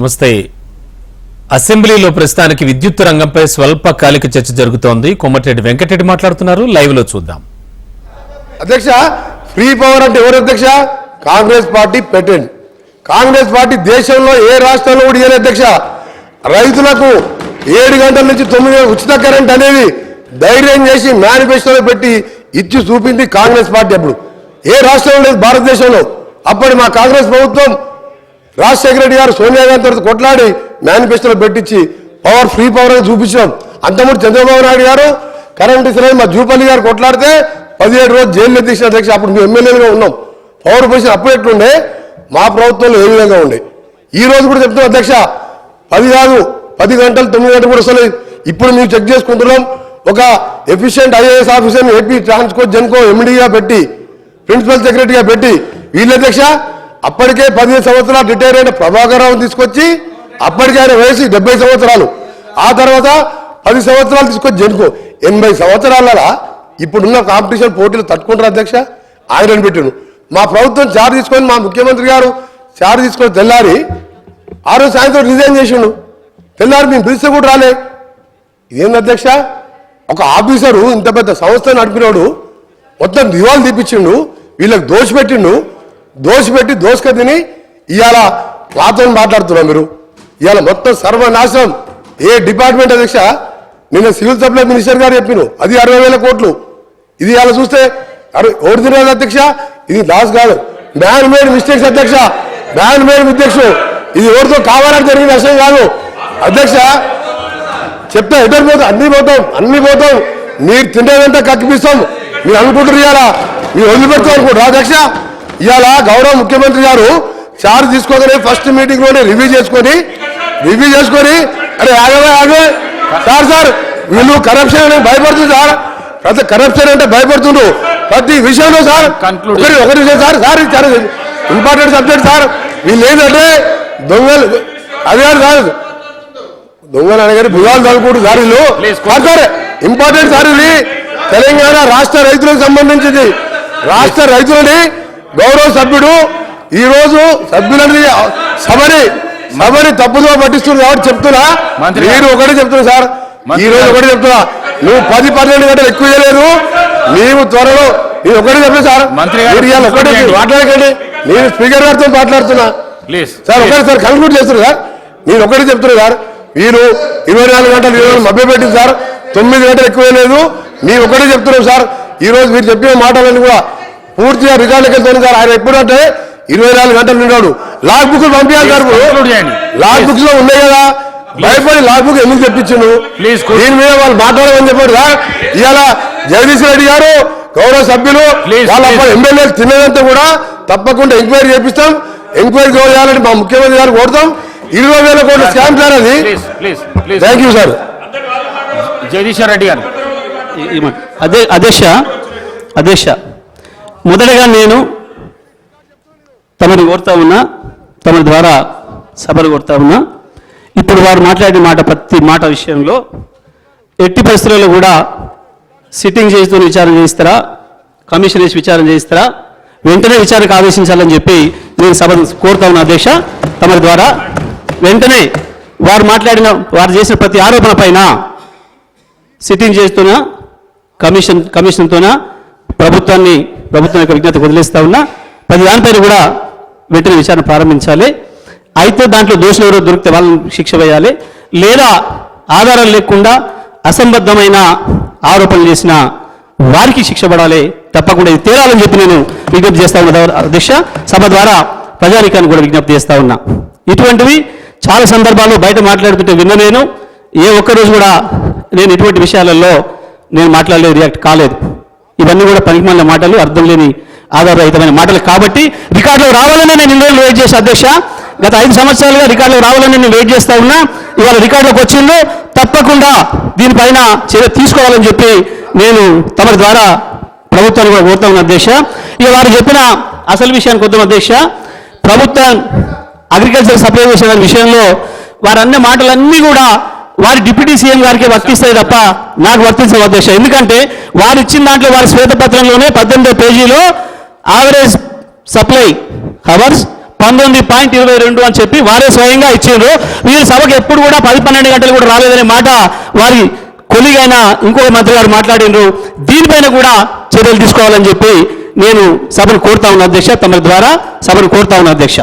నమస్తే. అసెంబ్లీలో ప్రస్తుతానికి విద్యుత్ రంగంపై స్వల్పకాలిక చర్చ జరుగుతోంది. కొమ్మటిరెడ్డి వెంకటరెడ్డి మాట్లాడుతున్నారు. లైవ్ లో చూద్దాం. అధ్యక్ష, ఫ్రీ పవర్ అంటే ఎవరు అధ్యక్ష? కాంగ్రెస్ పార్టీ పెట్టండి. కాంగ్రెస్ పార్టీ దేశంలో ఏ రాష్ట్రంలో కూడా ఇయ్యలేదు అధ్యక్ష. రైతులకు 7 గంటల నుంచి 9 ఉచిత కరెంట్ అనేది ధైర్యం చేసి మేనిఫెస్టోలో పెట్టి ఇచ్చి చూపింది కాంగ్రెస్ పార్టీ. అప్పుడు ఏ రాష్ట్రంలో లేదు భారతదేశంలో. అప్పటి మా కాంగ్రెస్ ప్రభుత్వం రాజశేఖర రెడ్డి గారు సోనియా గాంధీ తర్వాత కొట్లాడి మేనిఫెస్టోలో పెట్టించి ఫ్రీ పవర్ అని చూపించాం. అంతకుముందు చంద్రబాబు నాయుడు గారు కరెంట్ ఇస్తున్నారు, మా జూపల్లి గారు కొట్లాడితే 17 రోజులు జైల్లో తీసిన అధ్యక్ష. అప్పుడు మేము ఎమ్మెల్యేలుగా ఉన్నాం. పవర్ పొజిషన్ అప్పుడు ఎట్లుండే, మా ప్రభుత్వంలో ఏ విధంగా ఉండే. ఈ రోజు కూడా చెప్తున్నాం అధ్యక్ష, 10 కాదు 10 గంటలు 9 గంటలు కూడా వస్తలేదు. ఇప్పుడు మేము చెక్ చేసుకుంటున్నాం. ఒక ఎఫిషియెంట్ ఐఏఎస్ ఆఫీసర్ని ఏపీ ట్రాన్స్కో జెన్కో ఎండీగా పెట్టి ప్రిన్సిపల్ సెక్రటరీగా పెట్టి వీళ్ళ అధ్యక్ష అప్పటికే 15 సంవత్సరాలు రిటైర్ అయిన ప్రభాకర్ రావు తీసుకొచ్చి, అప్పటికే ఆయన వయసు 70 సంవత్సరాలు, ఆ తర్వాత 10 సంవత్సరాలు తీసుకొచ్చి జెన్కో 80 సంవత్సరాల ఇప్పుడున్న కాంపిటీషన్ పోటీలు తట్టుకుంటారు అధ్యక్ష. ఆయనను పెట్టాను. మా ప్రభుత్వం చార్జ్ తీసుకొని, మా ముఖ్యమంత్రి గారు చార్జ్ తీసుకొని తెల్లారి ఆ రోజు సాయంత్రం రిజైన్ చేసిండు. తెల్లారి మేము పిలిస్తే కూడా రాలే. ఇదేంది అధ్యక్ష? ఒక ఆఫీసరు ఇంత పెద్ద సంస్థ నడిపినాడు మొత్తం దివాలు తీపిచ్చిండు, వీళ్ళకి దోషపెట్టిండు. దోషపెట్టి దోషక తిని ఇవాళ మాతో మాట్లాడుతున్నాం. మీరు ఇవాళ మొత్తం సర్వనాశనం. ఏ డిపార్ట్మెంట్ అధ్యక్ష? నిన్న సివిల్ సప్లై మినిస్టర్ గారు చెప్పిను అది 60,000 కోట్లు. ఇది ఇవాళ చూస్తే ఓడి తినదు అధ్యక్ష. ఇది లాస్ కాదు, మ్యాన్ మేడ్ మిస్టేక్స్ అధ్యక్ష. Man made mistakes. ఇది ఎవరితో కావాలని జరిగిన విషయం కాదు అధ్యక్ష. చెప్తే ఎటర్ పోతాం, అన్ని పోతాం. మీరు తింటేదంతా కక్కిపిస్తాం. మీరు అనుకుంటారు ఇవాళ మీరు వదిలిపెడతాం అనుకుంటారు అధ్యక్ష. ఇవాళ గౌరవ ముఖ్యమంత్రి గారు చార్జ్ తీసుకోగానే ఫస్ట్ మీటింగ్ లోనే రివ్యూ చేసుకొని అరే ఆగవే సార్ వీళ్ళు కరప్షన్ అని భయపడుతుంది సార్. ప్రతి కరప్షన్ అంటే భయపడుతుండ్రు ప్రతి విషయంలో సార్. ఒకటి విషయం సార్ చాలా ఇంపార్టెంట్ సబ్జెక్ట్ సార్. వీళ్ళు ఏంటంటే దొంగలు అది కాదు దొంగలు అనగానే భుజాలు తలుపుకుంటు సార్. వీళ్ళు సార్ ఇంపార్టెంట్ సార్. ఇది తెలంగాణ రాష్ట్ర రైతులకు సంబంధించింది. రాష్ట్ర రైతులని గౌరవ సభ్యుడు ఈ రోజు సభ్యులని సభని తప్పుదో పట్టిస్తున్నారు కాబట్టి చెప్తున్నా. మీరు ఒకటి చెప్తున్నా సార్, ఈ రోజు ఒకటి చెప్తున్నా. నువ్వు 10-12 గంటలు ఎక్కువ చేయలేదు. మేము త్వరలో నేను ఒకటి చెప్తున్నా సార్. ఒకటి మాట్లాడకండి. నేను స్పీకర్ గారితో మాట్లాడుతున్నా సార్. ఒకటి సార్ కన్క్లూడ్ చేస్తున్నా సార్. నేను ఒకటి చెప్తున్నా సార్. మీరు 24 గంటలు ఈరోజు మభ్య పెట్టింది సార్. 9 గంటలు ఎక్కువ లేదు. మేము ఒకటే చెప్తున్నాం సార్. ఈ రోజు మీరు చెప్పిన మాటలన్నీ కూడా పూర్తిగా రికార్డులకు వెళ్తాను సార్. ఆయన ఎప్పుడంటే 24 గంటలు నిన్నాడు. లాగ్ బుక్ పంపించాలి సార్. లాగ్ బుక్స్ లో ఉన్నాయి కదా, భయపడి లాగ్ బుక్ ఎందుకు తెప్పించిండు? దీని మీద వాళ్ళు మాట్లాడమని చెప్పారు సార్. ఇవాళ జగదీష్ రెడ్డి గారు గౌరవ సభ్యులు వాళ్ళ ఎమ్మెల్యేలు తినేదంతా కూడా తప్పకుండా ఎంక్వైరీ చేపిస్తాం. ఎంక్వైరీ చేయాలని మా ముఖ్యమంత్రి గారు కోరుతాం. 20,000 కోట్ల స్కామ్ ప్లాన్ అది. Thank you sir. Jagadish Reddy గారు. అధ్యక్ష మొదటగా నేను తమని కోరుతా ఉన్నా, తమ ద్వారా సభలు కోరుతా ఉన్నా. ఇప్పుడు వారు మాట్లాడిన ప్రతి మాట విషయంలో ఎట్టి పరిస్థితుల్లో కూడా సిట్టింగ్ చేస్తూ విచారణ చేయిస్తారా, కమిషన్ వేసి విచారణ చేయిస్తారా, వెంటనే విచారణకు ఆదేశించాలని చెప్పి నేను సభ కోరుతా ఉన్నా అధ్యక్ష. తమ ద్వారా వెంటనే వారు చేసిన ప్రతి ఆరోపణ పైన సిట్టింగ్ చేస్తున్నా కమిషన్తోనా ప్రభుత్వం యొక్క విజ్ఞతకు వదిలేస్తా ఉన్నా. ప్రతి దానిపైన కూడా వెంటనే విచారణ ప్రారంభించాలి. అయితే దాంట్లో దోషులు ఎవరో దొరికితే వాళ్ళని శిక్ష వేయాలి, లేదా ఆధారాలు లేకుండా అసంబద్ధమైన ఆరోపణలు చేసిన వారికి శిక్ష పడాలి. తప్పకుండా ఇది తేరాలని చెప్పి నేను విజ్ఞప్తి చేస్తా ఉన్నా అధ్యక్ష. సభ ద్వారా ప్రజానికాన్ని కూడా విజ్ఞప్తి చేస్తా ఉన్నా. ఇటువంటివి చాలా సందర్భాల్లో బయట మాట్లాడుతుంటే విన్న నేను ఏ ఒక్కరోజు కూడా నేను ఇటువంటి విషయాలలో నేను మాట్లాడలేదు, రియాక్ట్ కాలేదు. ఇవన్నీ కూడా పనికిమాలిన మాటలు, అర్థం లేని ఆధారరహితమైన మాటలు. కాబట్టి రికార్డులో రావాలని నేను ఇన్ని రోజులు వెయిట్ చేసా అధ్యక్ష. గత 5 సంవత్సరాలుగా రికార్డులో రావాలని నేను వెయిట్ చేస్తా ఉన్నా. ఇవాళ రికార్డులోకి వచ్చిందో తప్పకుండా దీనిపైన చర్య తీసుకోవాలని చెప్పి నేను తమ ద్వారా ప్రభుత్వాన్ని కూడా కోరుతా ఉన్నా అధ్యక్ష. ఇక వారు చెప్పిన అసలు విషయానికి వద్దాం అధ్యక్ష. ప్రభుత్వం అగ్రికల్చర్ సప్లై చేసిన విషయంలో వారు అన్న మాటలన్నీ కూడా వారి డిప్యూటీ సీఎం గారికి వర్తిస్తాయి తప్ప నాకు వర్తించవు అధ్యక్ష. ఎందుకంటే వారు ఇచ్చిన దాంట్లో వారి శ్వేతపత్రంలోనే 18వ పేజీలో యావరేజ్ సప్లై అవర్స్ 19.22 అని చెప్పి వారే స్వయంగా ఇచ్చిండ్రు. వీరు సభకు ఎప్పుడు కూడా 10-12 గంటలు కూడా రాలేదనే మాట వారి కొలిగైన ఇంకొక మంత్రి గారు మాట్లాడిండ్రు. దీనిపైన కూడా చర్యలు తీసుకోవాలని చెప్పి నేను సభను కోరుతా ఉన్నా అధ్యక్ష, తమ ద్వారా సభను కోరుతా ఉన్నా అధ్యక్ష.